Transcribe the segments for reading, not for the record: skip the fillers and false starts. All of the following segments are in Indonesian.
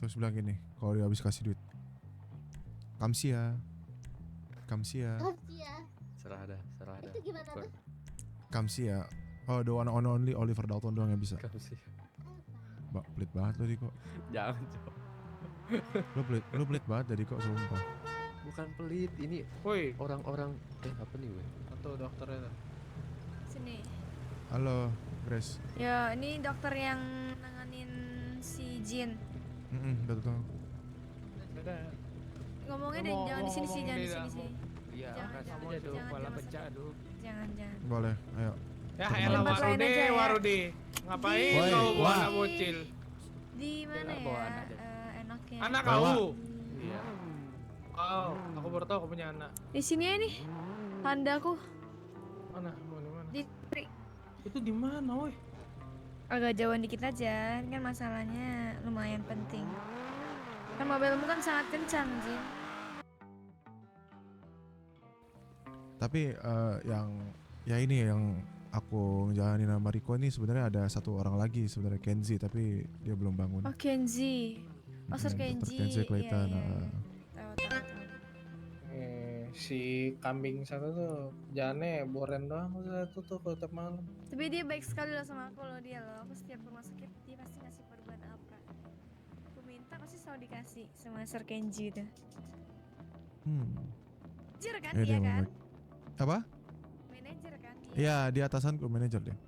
Terus bilang gini, kalau dia habis kasih duit, Kamsia. Kamsia. Serah dah. Itu gimana tuh? Kamsia. Oh, the one and only Oliver Dalton doang yang bisa. Kamsia. Pelit banget lo Diko. Jangan coba. Lo pelit banget jadi kok sumpah. Bukan pelit, ini Woi, orang-orang apa nih weh? atau dokternya tuh. Sini. Halo, Grace. Ya, ini dokter yang nanganin si Jin. Udah tahu. Udah. Ngomongnya deh, jangan di sini sih, jangan di sini sih. Iya, Jangan, angkat jangan, aja dulu, jangan, kepala jangan pecah dulu. Jangan. Boleh, ayo. Ya Tempat elah lain Warudi, aja ya. Warudi. Ngapain Woi, kau bawa wah. anak bocil? Di mana Jangan bawa ya? anak deh. Enaknya. Anak Bawa. kau. Iya. Oh, aku baru tahu kau punya anak. Di sini ya nih. Pandaku Mana? Mau di mana? di Itu di mana, woi? agak jauhan dikit aja. Ini kan masalahnya lumayan penting. Kan mobilmu kan sangat kencang, Jin. Tapi ini yang aku ngejalanin sama Riko ini sebenarnya ada satu orang lagi sebenarnya Kenzi, tapi dia belum bangun. Oh, Kenzi. Oh, Sir Dr. Kenzi. Kenzi Clayton. Iya. Tahu. Si kambing satu tuh jalannya boren doang satu tuh kalau tiap malam. Tapi dia baik sekali loh sama aku loh, dia loh. Aku setiap rumah sakit dia pasti ngasih perban apa. Aku minta pasti selalu dikasih sama Sir Kenji itu. Manajer kan dia kan? Apa? Manajer kan dia. Iya, di atasanku manajer dia.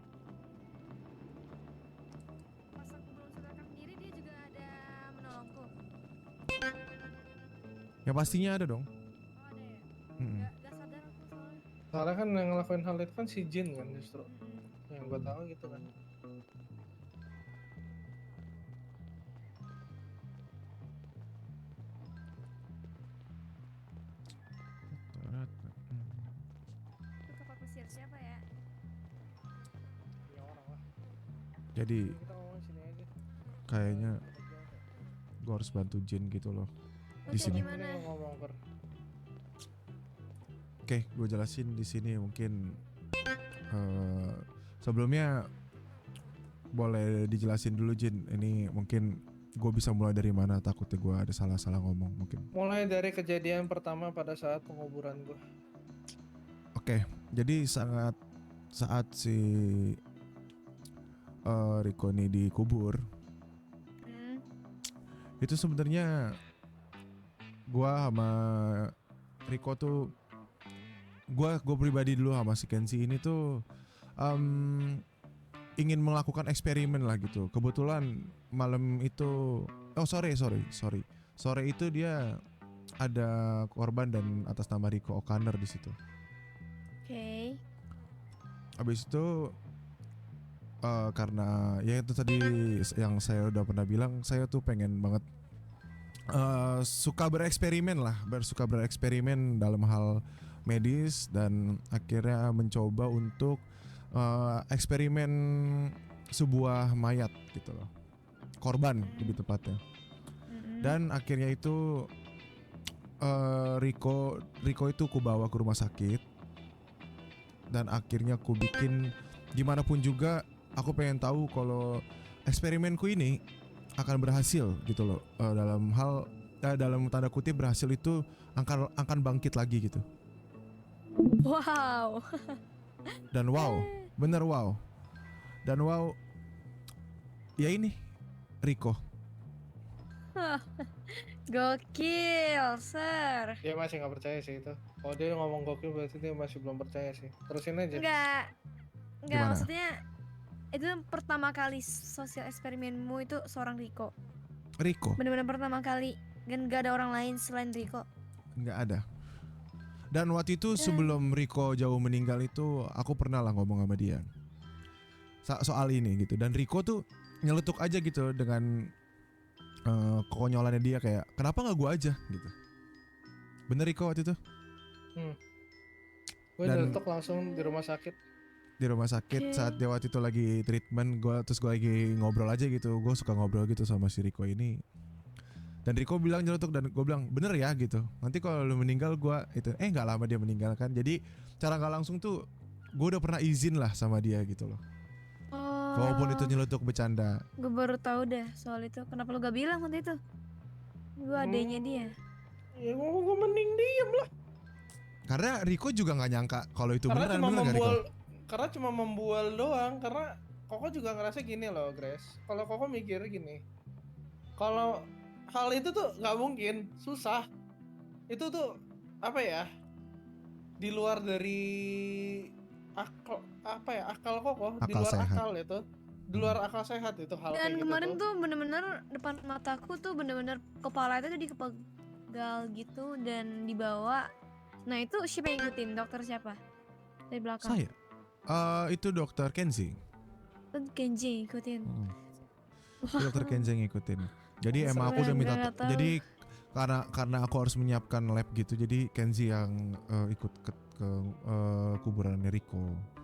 Pas aku belum sadarkan diri dia juga ada menolongku. Ya pastinya ada dong. Oh ada ya? Mm-mm. Gak sadar aku soalnya. Soalnya kan yang ngelakuin hal itu kan si Jin kan justru. Yang gue tahu gitu kan. Itu kapal pesiar siapa ya? Ya orang lah. Jadi Kita ngomong sini aja. kayaknya gue harus bantu Jin gitu loh. Lu Di kayak sini. gimana? Ini ngomong per. Oke, gue jelasin di sini mungkin sebelumnya boleh dijelasin dulu Jin. Ini mungkin gue bisa mulai dari mana, takutnya gue ada salah-salah ngomong mungkin. Mulai dari kejadian pertama pada saat penguburan gue. Oke, jadi saat si Riko ini dikubur, itu sebenarnya gue sama Riko tuh, gue pribadi dulu sama si Kenzi ini tuh ingin melakukan eksperimen lah gitu. Kebetulan malam itu, sore itu dia ada korban dan atas nama Riko O'Connor di situ. Oke. Habis itu karena ya itu tadi yang saya udah pernah bilang, saya tuh pengen banget suka bereksperimen dalam hal medis, dan akhirnya mencoba untuk eksperimen sebuah mayat gitu loh, korban lebih tepatnya. Dan akhirnya itu Riko itu ku bawa ke rumah sakit, dan akhirnya ku bikin gimana pun juga aku pengen tahu kalau eksperimenku ini akan berhasil gitu loh, dalam tanda kutip berhasil itu akan bangkit lagi gitu. Wow. Dan bener wow. Dan wow, ya ini Riko. Gokil, Sir. Dia masih nggak percaya sih itu. Kalau dia ngomong gokil berarti dia masih belum percaya sih. Terusin aja. Enggak, Gimana? maksudnya itu pertama kali sosial eksperimenmu itu seorang Riko. Benar-benar pertama kali, dan gak ada orang lain selain Riko. Nggak ada. Dan waktu itu sebelum Riko jauh meninggal itu, aku pernah lah ngomong sama dia soal ini gitu. Dan Riko tuh nyeletuk aja gitu dengan kekonyolannya dia, kayak kenapa nggak gua aja gitu. Bener Riko waktu itu? Gue Dan- nyetok langsung di rumah sakit. Di rumah sakit saat dia waktu itu lagi treatment, gue lagi ngobrol aja gitu. Gue suka ngobrol gitu sama si Riko ini. Dan Riko bilang nyeletuk, dan gue bilang bener ya gitu. Nanti kalau lu meninggal gue itu, nggak lama dia meninggal kan. Jadi cara nggak langsung tuh gue udah pernah izin lah sama dia gitu loh. Oh. Walaupun itu nyeletuk bercanda. Gue baru tahu deh soal itu. Kenapa lu gak bilang waktu itu? Gue adanya dia. Ya gue mending diem lah. Karena Riko juga nggak nyangka kalau itu Karena beneran, cuma bener nggak Riko? membual doang. Karena Koko juga ngerasa gini loh, Grace. Kalau Koko mikir gini, kalau hal itu tuh nggak mungkin, susah. Itu tuh apa ya? Di luar dari akal, apa ya? Akal Koko, di Akal luar sehat. akal itu. Di luar akal sehat itu hal kayak Dan gitu kemarin tuh. tuh bener-bener depan mataku tuh bener-bener kepala itu jadi kepegal gitu dan dibawa. Nah itu siapa yang ngikutin? Dokter siapa? Dari belakang. Saya. Itu dokter Kenzi. Kan Kenji ngikutin. Itu dokter Kenzi yang ngikutin. Jadi emang aku udah minta Nggak tahu. jadi karena aku harus menyiapkan lab gitu, jadi Kenzi yang ikut ke kuburan Riko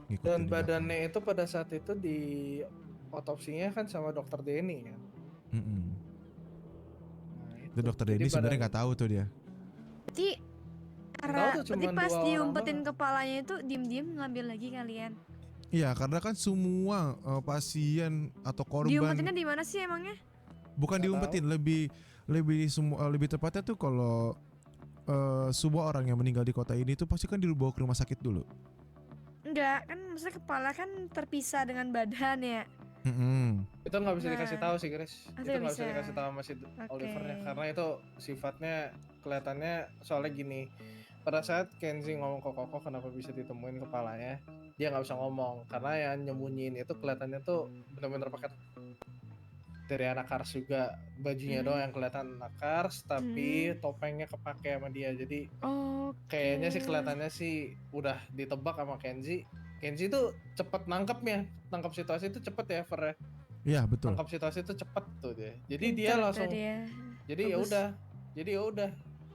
ngikutin Dan di belakang. badannya itu pada saat itu di otopsinya kan sama dokter Denny kan. Mm-mm. Nah, Itu dokter Jadi Denny sebenarnya badan- nggak tahu tuh dia. Berarti tuh cuman pas dua orang diumpetin doang. kepalanya itu diem-diem ngambil lagi kalian. Iya, karena kan semua pasien atau korban Diumpetinnya di mana sih emangnya? bukan Nggak diumpetin, lebih tepatnya tuh kalau sebuah orang yang meninggal di kota ini tuh pasti kan dibawa ke rumah sakit dulu. Enggak, kan maksudnya kepala kan terpisah dengan badan ya. Mm-mm. Itu nggak bisa Nah. dikasih tahu sih, Grace. Ah, Itu tidak nggak bisa bisa. dikasih tahu sama si Olivernya Oke. karena itu sifatnya kelihatannya soalnya gini. Pada saat Kenzi ngomong ke Koko kenapa bisa ditemuin kepalanya, dia nggak bisa ngomong karena yang nyembunyiin itu kelihatannya tuh benar-benar pakai dari anak Kars juga, bajunya doang yang kelihatan anak Kars tapi topengnya kepake sama dia. Jadi Oh, kayaknya sih kelihatannya sih udah ditebak sama Kenzi. Kenzi tuh cepet nangkap situasi itu cepet ya, Fer ya. Iya betul. Nangkap situasi itu cepet tuh dia. Jadi dia langsung jadi ya Bagus. udah. Jadi ya udah.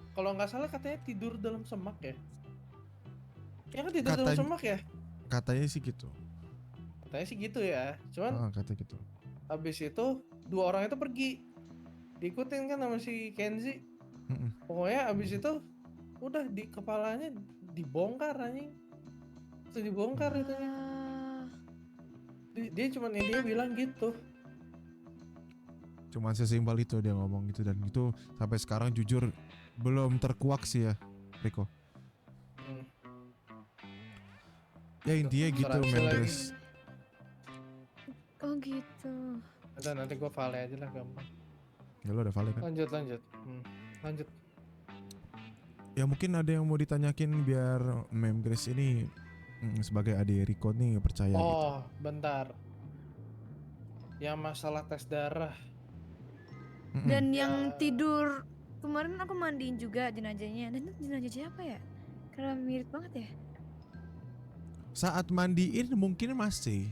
Kalau nggak salah katanya tidur dalam semak ya. Ya kan tidur dalam Katanya- semak ya. Katanya sih gitu. Katanya sih gitu ya. Cuman Kata gitu. habis itu dua orang itu pergi. Diikutin kan sama si Kenzi. Mm-mm. Pokoknya habis itu udah di kepalanya dibongkar anjing. Terus dibongkar itu. Ah, Dia cuman dia bilang gitu. Cuman sesimpel itu dia ngomong gitu, dan itu sampai sekarang jujur belum terkuak sih ya, Riko. Hmm. Ya intinya gitu, Asuransi lagi. Mendres. oh gitu. Udah nanti gue vale aja lah gampang. Ya lo udah valid kan? Lanjut. Lanjut. Ya mungkin ada yang mau ditanyakin biar Mem Grace ini sebagai adik Riko nih percaya gitu. Oh, bentar. Yang masalah tes darah. Mm-mm. Dan yang Ya. tidur kemarin aku mandiin juga jenazahnya. Dan itu jenazah siapa ya? Karena mirip banget ya. Saat mandiin mungkin masih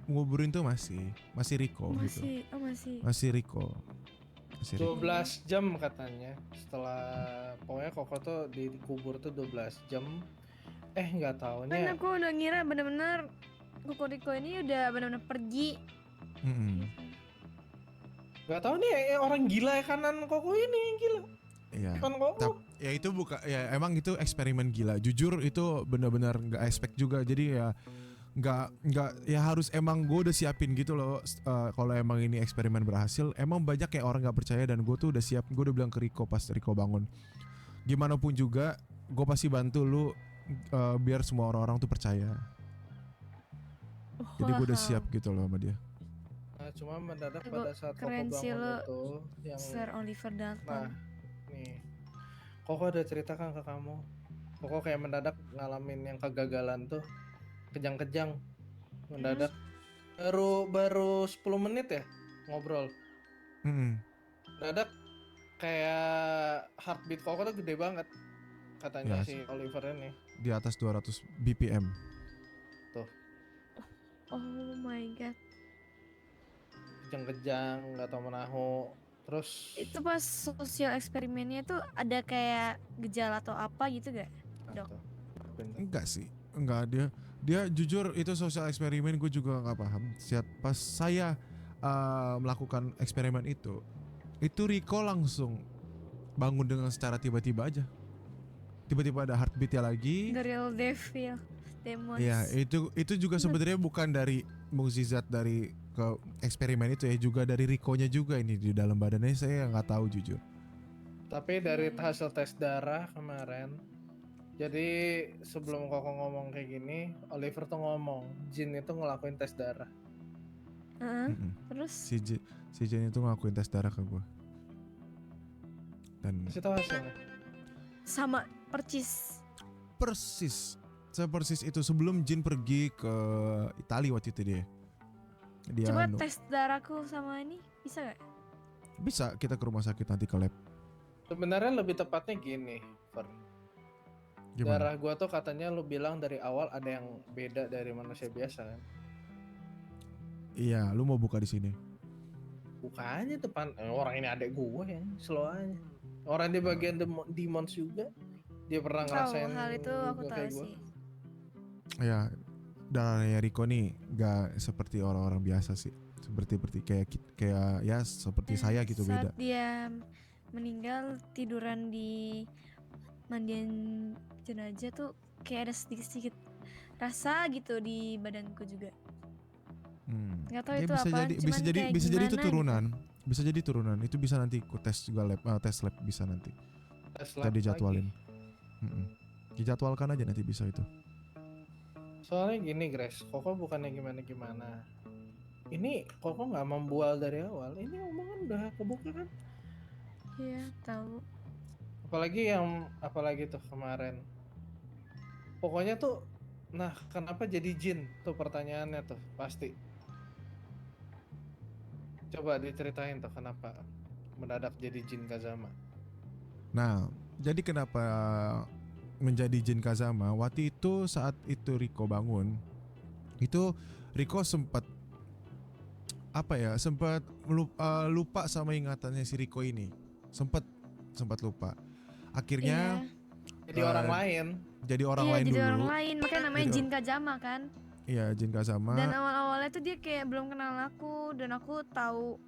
nguburin tuh masih Riko gitu. Masih Riko. Masih Riko. 12 jam katanya. Setelah pokoknya Koko tuh dikubur tuh 12 jam. Nggak Kan taunya. aku udah ngira bener-bener Kukuriko ini udah bener-bener pergi. Mm-mm. Nggak tahu nih orang gila ya kanan Koko ini yang gila. Iya. Kan Koko. Ya itu ya emang itu eksperimen gila. Jujur itu benar-benar nggak expect juga. Jadi ya nggak ya harus emang gue udah siapin gitu loh. Kalau emang ini eksperimen berhasil, emang banyak kayak orang nggak percaya, dan gue tuh udah siap. Gue udah bilang ke Riko pas Riko bangun, gimana pun juga gue pasti bantu lu biar semua orang-orang tuh percaya. Jadi gue udah siap gitu loh sama dia. Nah, cuma mendadak Kok pada saat Koko keren sih bangun lo, itu yang Sir Oliver nah Dalton. nih Koko udah ceritakan ke kamu. Koko kayak mendadak ngalamin yang kegagalan tuh, kejang-kejang mendadak. Baru 10 menit ya ngobrol. Mm-mm. Mendadak kayak heartbeat Koko tuh gede banget katanya Ya, si Oliver ini. Di atas 200 BPM. Oh my god. Kejang-kejang nggak tahu menahu. Terus Itu pas sosial eksperimennya tuh ada kayak gejala atau apa gitu gak? Dok. Bentar. Enggak sih, enggak, dia jujur itu sosial eksperimen, gue juga nggak paham. Pas saya melakukan eksperimen itu Riko langsung bangun dengan secara tiba-tiba aja. Tiba-tiba ada heartbeatnya lagi. The real devil, demons. Ya itu juga sebenarnya bukan dari mukjizat dari ke eksperimen itu ya juga dari Riko-nya juga ini di dalam badannya saya nggak tahu jujur. Tapi dari hasil tes darah kemarin, jadi sebelum Koko ngomong kayak gini, Oliver tuh ngomong Jin itu ngelakuin tes darah. Heeh. Mm-mm. Terus Si Jen itu ngakuin tes darah ke gue. Dan Kasih tahu hasilnya. sama percis. sepersis itu sebelum Jin pergi ke Italia waktu itu dia. Coba anu, tes darahku sama ini bisa gak? bisa kita ke rumah sakit nanti ke lab. Sebenarnya lebih tepatnya gini, Fer. Gimana? Darah gua tuh katanya lu bilang dari awal ada yang beda dari manusia biasa kan? Iya, lu mau buka di sini. Buka aja depan orang ini adek gua yang slow aja. Orang di bagian demons juga. Dia pernah Tahu ngerasain hal itu aku juga tahu kayak gua. sih. Ya, darahnya Riko nih gak seperti orang-orang biasa sih. Seperti kayak ya seperti saya gitu beda. Saat dia meninggal tiduran di mandian jenazah tuh kayak ada sedikit-sedikit rasa gitu di badanku juga. Nggak tahu Ya, itu bisa apaan, jadi cuman kayak bisa jadi itu gimana turunan. Bisa jadi turunan. Itu bisa nanti ku tes juga tes lab bisa nanti. Tes Kita lab dijadwalin. lagi. Dijadwalkan aja nanti bisa itu. Soalnya gini Grace, Koko bukannya gimana-gimana. Ini Koko nggak membual dari awal. Ini omongan udah kebuka kan? Iya, tahu. Apalagi tuh kemarin. Pokoknya tuh, nah kenapa jadi jin? Tuh pertanyaannya tuh pasti. Coba diceritain tuh kenapa mendadak jadi jin Kazama. Nah, jadi kenapa menjadi Jin Kazama? Waktu itu saat itu Riko bangun, itu Riko sempat lupa sama ingatannya si Riko ini. Sempat lupa. Akhirnya Iya. Jadi orang lain. jadi orang Iya, lain jadi dulu. orang lain, makanya namanya Jadi Jin Kazama kan. Iya, Jin Kazama. Dan awal-awalnya tuh dia kayak belum kenal aku, dan aku tahu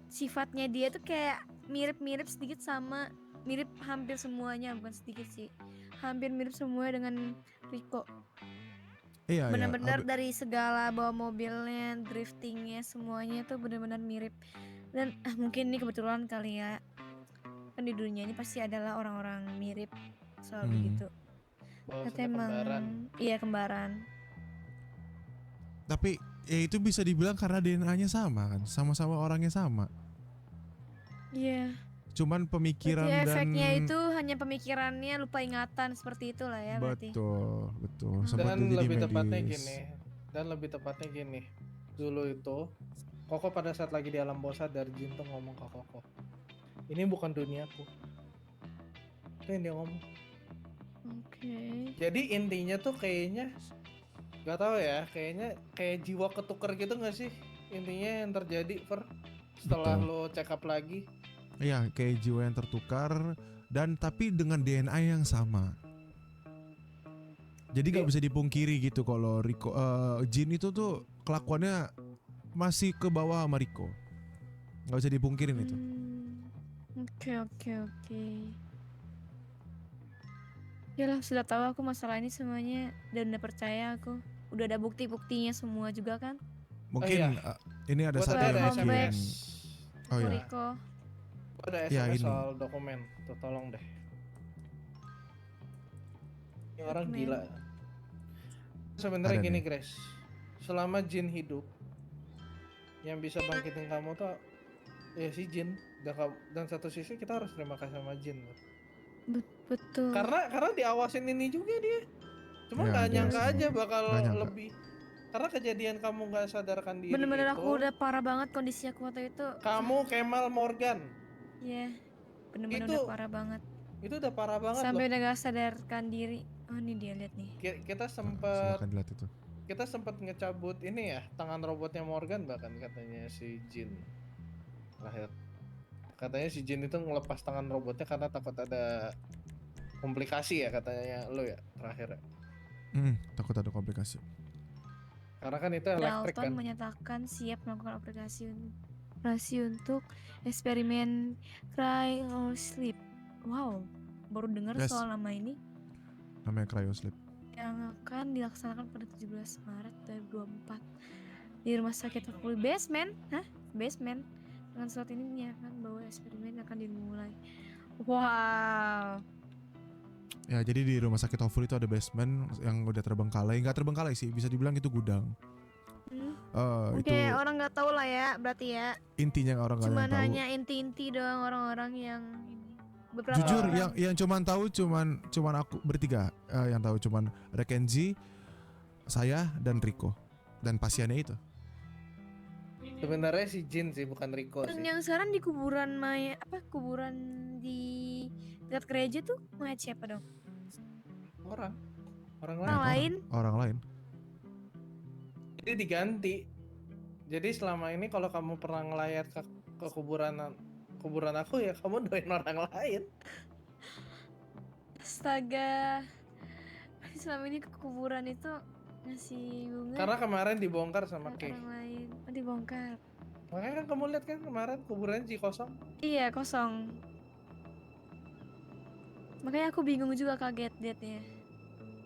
sifatnya dia tuh kayak mirip-mirip sedikit sama, mirip hampir semuanya, bukan sedikit sih, hampir mirip semua dengan Riko. Iya, Benar-benar dari segala bawa mobilnya, driftingnya, semuanya tuh benar-benar mirip. Dan mungkin ini kebetulan kali ya, kan di dunia ini pasti adalah orang-orang mirip selalu begitu. Bahwasanya Emang kembaran. iya kembaran. Tapi ya itu bisa dibilang karena DNA-nya sama kan, sama-sama orangnya sama. Iya. Cuman pemikiran Berarti dan efeknya itu hanya pemikirannya lupa ingatan seperti itulah ya berarti. betul. Sempat Dan dia jadi lebih tepatnya medis. gini. Dulu itu Koko pada saat lagi di alam bawah sadar, Jin tuh ngomong ke Koko, ini bukan duniaku. Itu yang dia ngomong. Oke. Jadi intinya tuh kayaknya gak tahu ya, kayaknya kayak jiwa ketuker gitu gak sih? Intinya yang terjadi setelah Betul. lo check up lagi. Iya, kayak jiwa yang tertukar dan tapi dengan DNA yang sama. Jadi nggak bisa dipungkiri gitu kalau Jin itu tuh kelakuannya masih ke bawah sama Riko. Nggak bisa dipungkirin itu. Oke. Yalah, sudah tahu aku masalah ini semuanya dan udah percaya aku. Udah ada bukti-buktinya semua juga kan. Mungkin iya. ini ada Gua satu tadi yang ada mungkin. SMS. Oh Ke iya. Riko. Gua ada Ya, SMS ini. soal dokumen. Tuh tolong deh. Ini orang Dokumen. gila. Sebenarnya Ada gini nih. Grace, selama Jin hidup, yang bisa bangkitin kamu tuh ya si Jin. Dan satu sisi kita harus terima kasih sama Jin. Betul. Karena diawasin ini juga dia. Cuma Ya, nggak nyangka diawasin. aja bakal Nggak nyangka. lebih. Karena kejadian kamu nggak sadarkan diri Bener-bener itu. aku udah parah banget kondisi aku waktu itu. Kamu Kemal Morgan. Iya. Bener-bener Itu udah parah banget. Itu udah parah banget Sampai loh. udah gak sadarkan diri. Oh, ini dia lihat nih. Kita sempat Silakan dilihat itu. ngecabut ini ya, tangan robotnya Morgan bahkan katanya si Jin. Terakhir. Katanya si Jin itu ngelepas tangan robotnya karena takut ada komplikasi ya katanya lo ya terakhir ya. Takut ada komplikasi. Karena kan itu elektrik Dalton kan. menyatakan siap melakukan operasi untuk eksperimen Cry or Sleep. Wow, baru dengar Yes. soal nama ini, Namanya cryosleep. yang akan dilaksanakan pada 17 Maret 2024. di rumah sakit Hopefully basement. Hah? Basement. Dengan slot ininya kan bahwa eksperimen akan dimulai. Wow. Ya jadi di rumah sakit Hopeful itu ada basement yang udah terbengkalai, nggak terbengkalai sih, bisa dibilang itu gudang. Itu Oke, orang nggak tahu lah ya, berarti ya. intinya orang nggak ada Cuman yang tahu. hanya inti-inti doang orang-orang yang ini. Beberapa Jujur orang. yang cuman tahu cuman aku bertiga yang tahu cuman Rekenzi, saya dan Rico dan pasiennya itu. Sebenarnya si Jin sih, bukan Rico Dan sih. yang sekarang di kuburan mayat kuburan di dekat gereja tuh mayat siapa dong? Orang Orang lain. lain? Orang lain. Jadi diganti. Jadi selama ini kalau kamu pernah ngelayat ke kuburan aku ya kamu doain orang lain. Astaga. Selama ini ke kuburan itu ngasih bunga Karena kemarin dibongkar sama ke Kay. orang lain. Oh, dibongkar. Makanya kan kamu lihat kan kemarin kuburannya Ci kosong. Iya, kosong. Makanya aku bingung juga, kaget liatnya.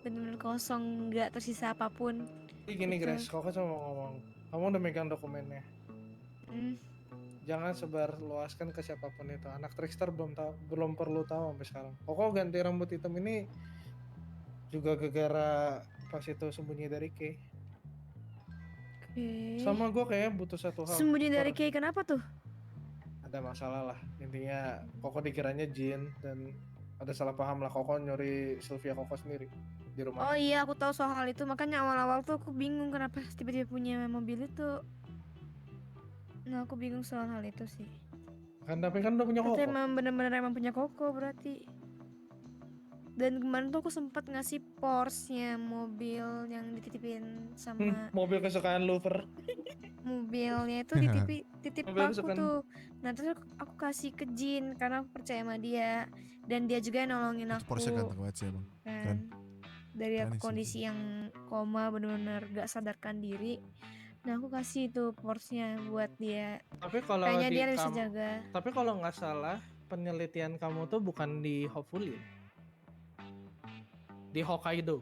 Bener-bener kosong, nggak tersisa apapun. Jadi gini Betul. Grace, kok cuma mau ngomong. Kamu udah megang dokumennya. Hmm. Jangan sebar luaskan ke siapapun itu. Anak trickster belum perlu tahu sampai sekarang. Koko ganti rambut hitam ini juga gara-gara pas itu sembunyi dari Kay. Oke. Sama gue kayak butuh satu hal. Sembunyi dari Per- Kay, kenapa tuh? Ada masalah lah. Intinya Koko dikiranya Jin dan ada salah paham lah. Koko nyuri Sylvia Koko sendiri di rumah. Oh iya, aku tahu soal hal itu. Makanya awal-awal tuh aku bingung kenapa tiba-tiba punya mobil itu. Nah, aku bingung soal hal itu sih. Kan tapi kan udah punya Koko. Berarti emang bener-bener emang punya Koko berarti. Dan kemarin tuh aku sempat ngasih Porsche-nya mobil yang dititipin sama Mobil kesukaan Lover. mobilnya itu titip Mobil aku kesukaan. tuh. Nah terus aku kasih ke Jin karena aku percaya sama dia. Dan dia juga yang nolongin Itu aku Porsche ganteng banget sih emang. kan. Dari Keren aku sih kondisi yang koma bener-bener gak sadarkan diri. Nah aku kasih tuh Porsche-nya buat dia. Tapi kalau Kayaknya di dia bisa jaga. tapi kalau nggak salah penelitian kamu tuh bukan di Hopefully, di Hokkaido.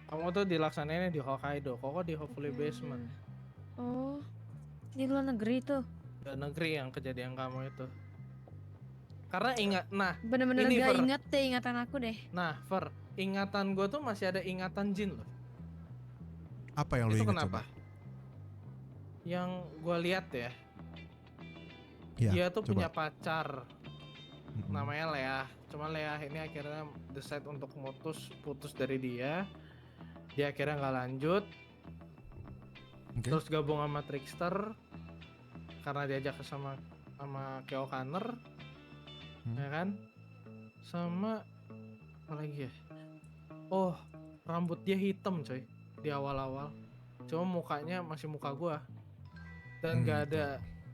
Kamu tuh dilaksanainnya di Hokkaido, Koko di Hopefully basement. Oh, di luar negeri tuh. Di negeri yang kejadian kamu itu. Karena ingat, nah, Bener-bener Ini, gak Fer. inget deh ingatan aku deh. Fer, ingatan gue tuh masih ada ingatan Jin loh. Apa yang lu Itu ingat kenapa? coba? Yang gue lihat ya, Iya, dia tuh coba. punya pacar, Mm-mm. namanya Lea. Cuma Lea ini akhirnya decide untuk putus dari dia. Dia akhirnya nggak lanjut, Oke. terus gabung sama Trickster karena diajak sama Keo Kanner, ya kan? Sama apa lagi ya? Oh, rambut dia hitam coy di awal-awal. Cuma mukanya masih muka gua dan nggak ada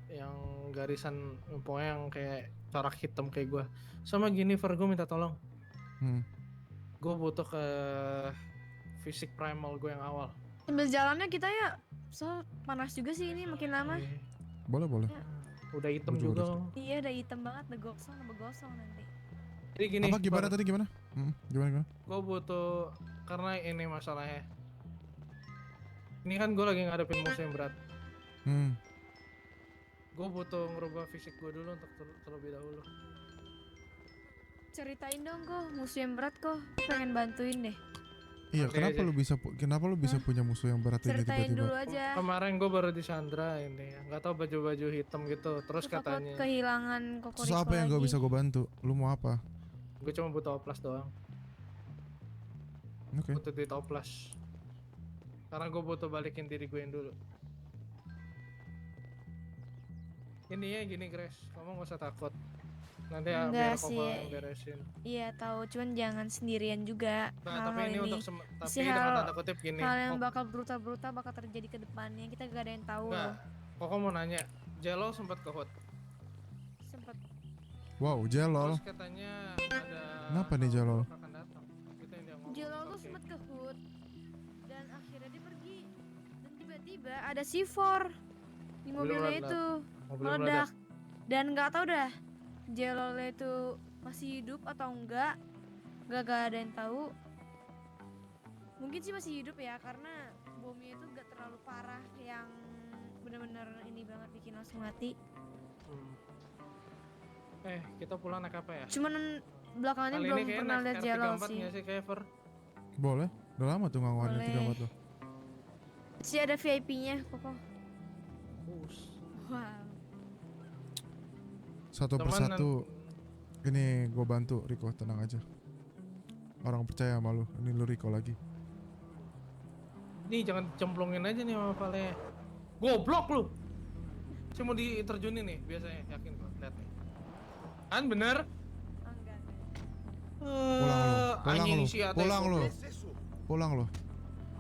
yang garisan pokoknya yang kayak corak hitam kayak gua. Sama gini Ver, gua minta tolong. Gue butuh ke fisik primal gue yang awal. Sambil jalannya kita ya, so panas juga sih ini makin lama. Boleh. Udah hitam Gua juga juga. Iya udah hitam banget, udah gosong nanti. Jadi gini, Apa gimana tadi gimana? Gimana? gue butuh karena ini masalahnya. Ini kan gue lagi ngadepin musuh yang berat. Gue butuh ngerubah fisik gue dulu untuk terlebih dahulu. Ceritain dong kok, musuh yang berat kok. Pengen bantuin deh. Iya, Nanti aja. kenapa lu bisa punya musuh yang berat ini Ceritain tiba-tiba? dulu aja. Kemarin gue baru disandra ini, nggak tahu baju-baju hitam gitu. Terus Terus aku katanya, kehilangan Koko Terus apa yang gue lagi. bisa gue bantu? Lu mau apa? gue cuma butuh oplas doang. Oke. Butuh duit oplas. Karena gue butuh balikin diri gue yang dulu. Ini ya gini Grace, kamu gak usah takut. Nanti ya biar Enggak Koko sih. yang beresin. Iya tahu, cuman jangan sendirian juga. Nah, tapi Hal-hal ini ini untuk tapi Si dengan hal- tanda kutip gini. hal yang Kok- bakal brutal bakal terjadi ke depannya. Kita gak ada yang tahu Enggak. loh. Koko mau nanya, Jello sempat ke hot. Sempet Wow, jelol. Terus katanya ada Kenapa nih Jelol? akan datang. Itu yang dia ngomong. Jelol tuh Oke. sempet ke hood dan akhirnya dia pergi dan tiba-tiba ada C4 di Mobil mobilnya meledak. itu Mobil meledak dan nggak tahu dah Jelolnya itu masih hidup atau enggak, gak ada yang tahu. Mungkin sih masih hidup ya karena bomnya itu gak terlalu parah yang bener-bener ini banget bikin langsung mati. Kita pulang naik apa ya? Cuman belakangannya Kali belum ini kayaknya pernah naik lihat R34 Jello sih. nggak sih Kever? Boleh. Udah lama tuh ngangguin Boleh. 34 tuh. Sih ada VIP-nya Koko. Bus. Wow. Satu Teman persatu. Ini gue bantu Riko, tenang aja. Orang percaya sama lu. Ini lu Riko lagi. Nih jangan cemplungin aja nih sama Vale. Goblok lu. Cuma diterjunin nih biasanya, yakin kok. Lihat nih. Kan bener? Oh, enggak. Pulang lu. Pulang anjing lu. si Ate Pulang lu. goblok. Pulang lu.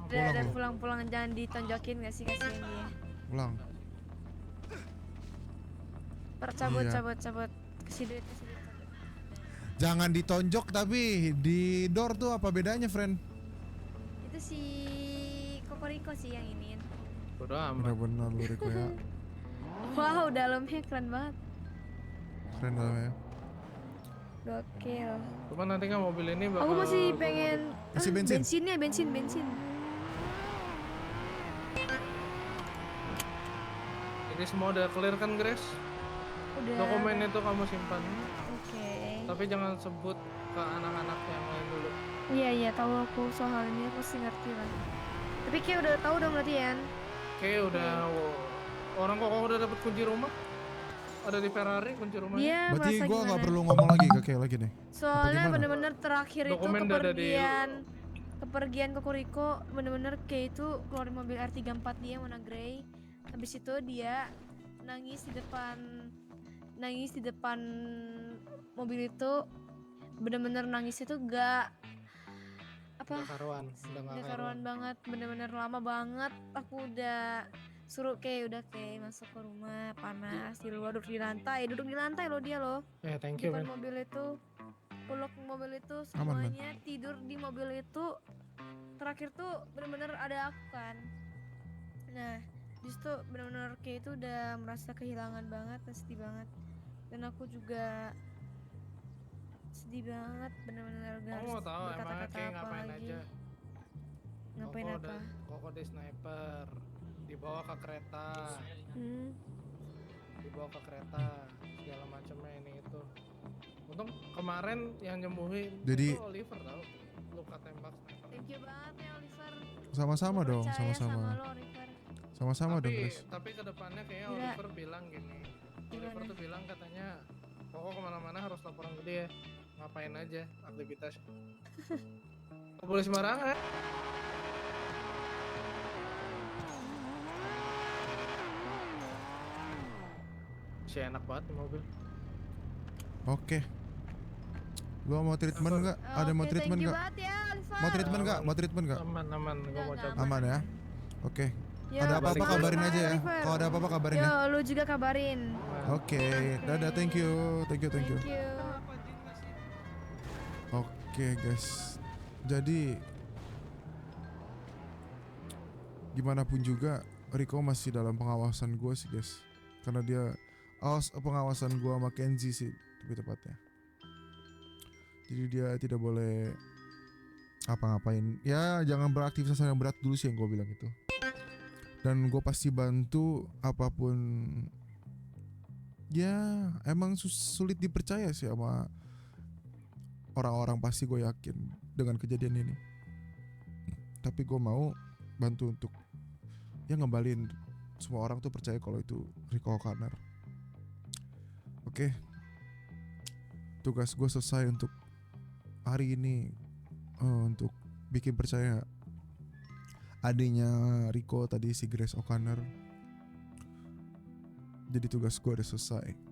Udah lu. pulang-pulang, jangan ditonjokin gak sih kasihan dia. Pulang. Cabut, Iya. cabut. Kasih duit, cabut. Jangan ditonjok tapi di door tuh apa bedanya, friend? Itu si Kokoriko sih yang iniin. Udah amat. Bener-bener lu Riko ya. Wow, dalamnya keren banget. Keren dalamnya. Gokil. Cuman nanti kan mobil ini bakal Aku masih pengen Isi bensin. bensin. Ini semua udah clear kan, Grace? Udah. Dokumen itu kamu simpan. Oke. Tapi jangan sebut ke anak-anak yang lain dulu. Iya, tahu aku soal ini, aku sih ngerti lah. Tapi kayak udah tahu dong berarti ya. Oke, udah orang kok udah dapet kunci rumah? Ada di Ferrari kunci rumahnya? Dia Berarti merasa gue nggak gimana? perlu ngomong lagi ke Kay lagi nih. Soalnya gimana? bener-bener terakhir Dokumen itu udah ada di- kepergian Kokoriko, bener-bener kayak itu keluarin mobil R34 dia warna grey. Habis itu dia nangis di depan mobil itu, bener-bener nangis itu gak apa Udah karuan, udah nggak gak karuan. karuan banget, bener-bener lama banget. Aku udah suruh udah masuk ke rumah, panas di luar, duduk di lantai loh dia loh. Thank you, Depan man. mobil itu, peluk mobil itu, Aman, Man. semuanya tidur di mobil itu. Terakhir tuh bener-bener ada aku kan. Nah, disitu bener-bener kayak itu udah merasa kehilangan banget dan sedih banget. Dan aku juga sedih banget, bener-bener gak Kamu harus mau tahu emangnya berkata-kata kayak apa ngapain lagi. aja? Ngapain Koko apa? Koko di sniper, dibawa ke kereta, segala macamnya ini itu. Untung kemarin yang nyembuhin Jadi- itu Oliver tau, luka tembak sniper. Thank you banget ya Oliver. Sama-sama Gua dong, percaya sama-sama. sama lo, Oliver. Sama-sama dong, Chris. Tapi kedepannya kayaknya Gila. Oliver bilang gini. Oliver Gimana? tuh bilang katanya Koko kemana-mana harus laporan ke dia. Ngapain aja aktivitas. Gak boleh sembarangan. Si enak banget di mobil. Oke. Lu mau treatment nggak? Ada mau Oke, treatment thank you nggak? banget ya Oliver. Mau treatment nggak? Mau treatment nggak? Aman, gua mau Enggak, cabut. Aman ya. Oke. Yo, Ada apa-apa balik kabarin bye, aja ya. Oliver. Kalau ada apa-apa kabarin Yo, ya. lu juga kabarin. Oke. Dadah, thank you. Thank you. Oke, guys. Jadi gimana pun juga Rico masih dalam pengawasan gue sih, guys. Karena dia pengawasan gue sama Kenzie sih lebih tepatnya. Jadi dia tidak boleh apa-ngapain. Ya jangan beraktivitas yang berat dulu sih yang gue bilang itu. Dan gue pasti bantu apapun. Ya emang sulit dipercaya sih sama orang-orang, pasti gue yakin dengan kejadian ini. Tapi gue mau bantu untuk ya ngembalin semua orang tuh percaya kalau itu Rico O'Connor. Oke. Tugas gue selesai untuk hari ini, untuk bikin percaya adiknya Rico tadi, si Grace O'Connor. Jadi tugas gue udah selesai.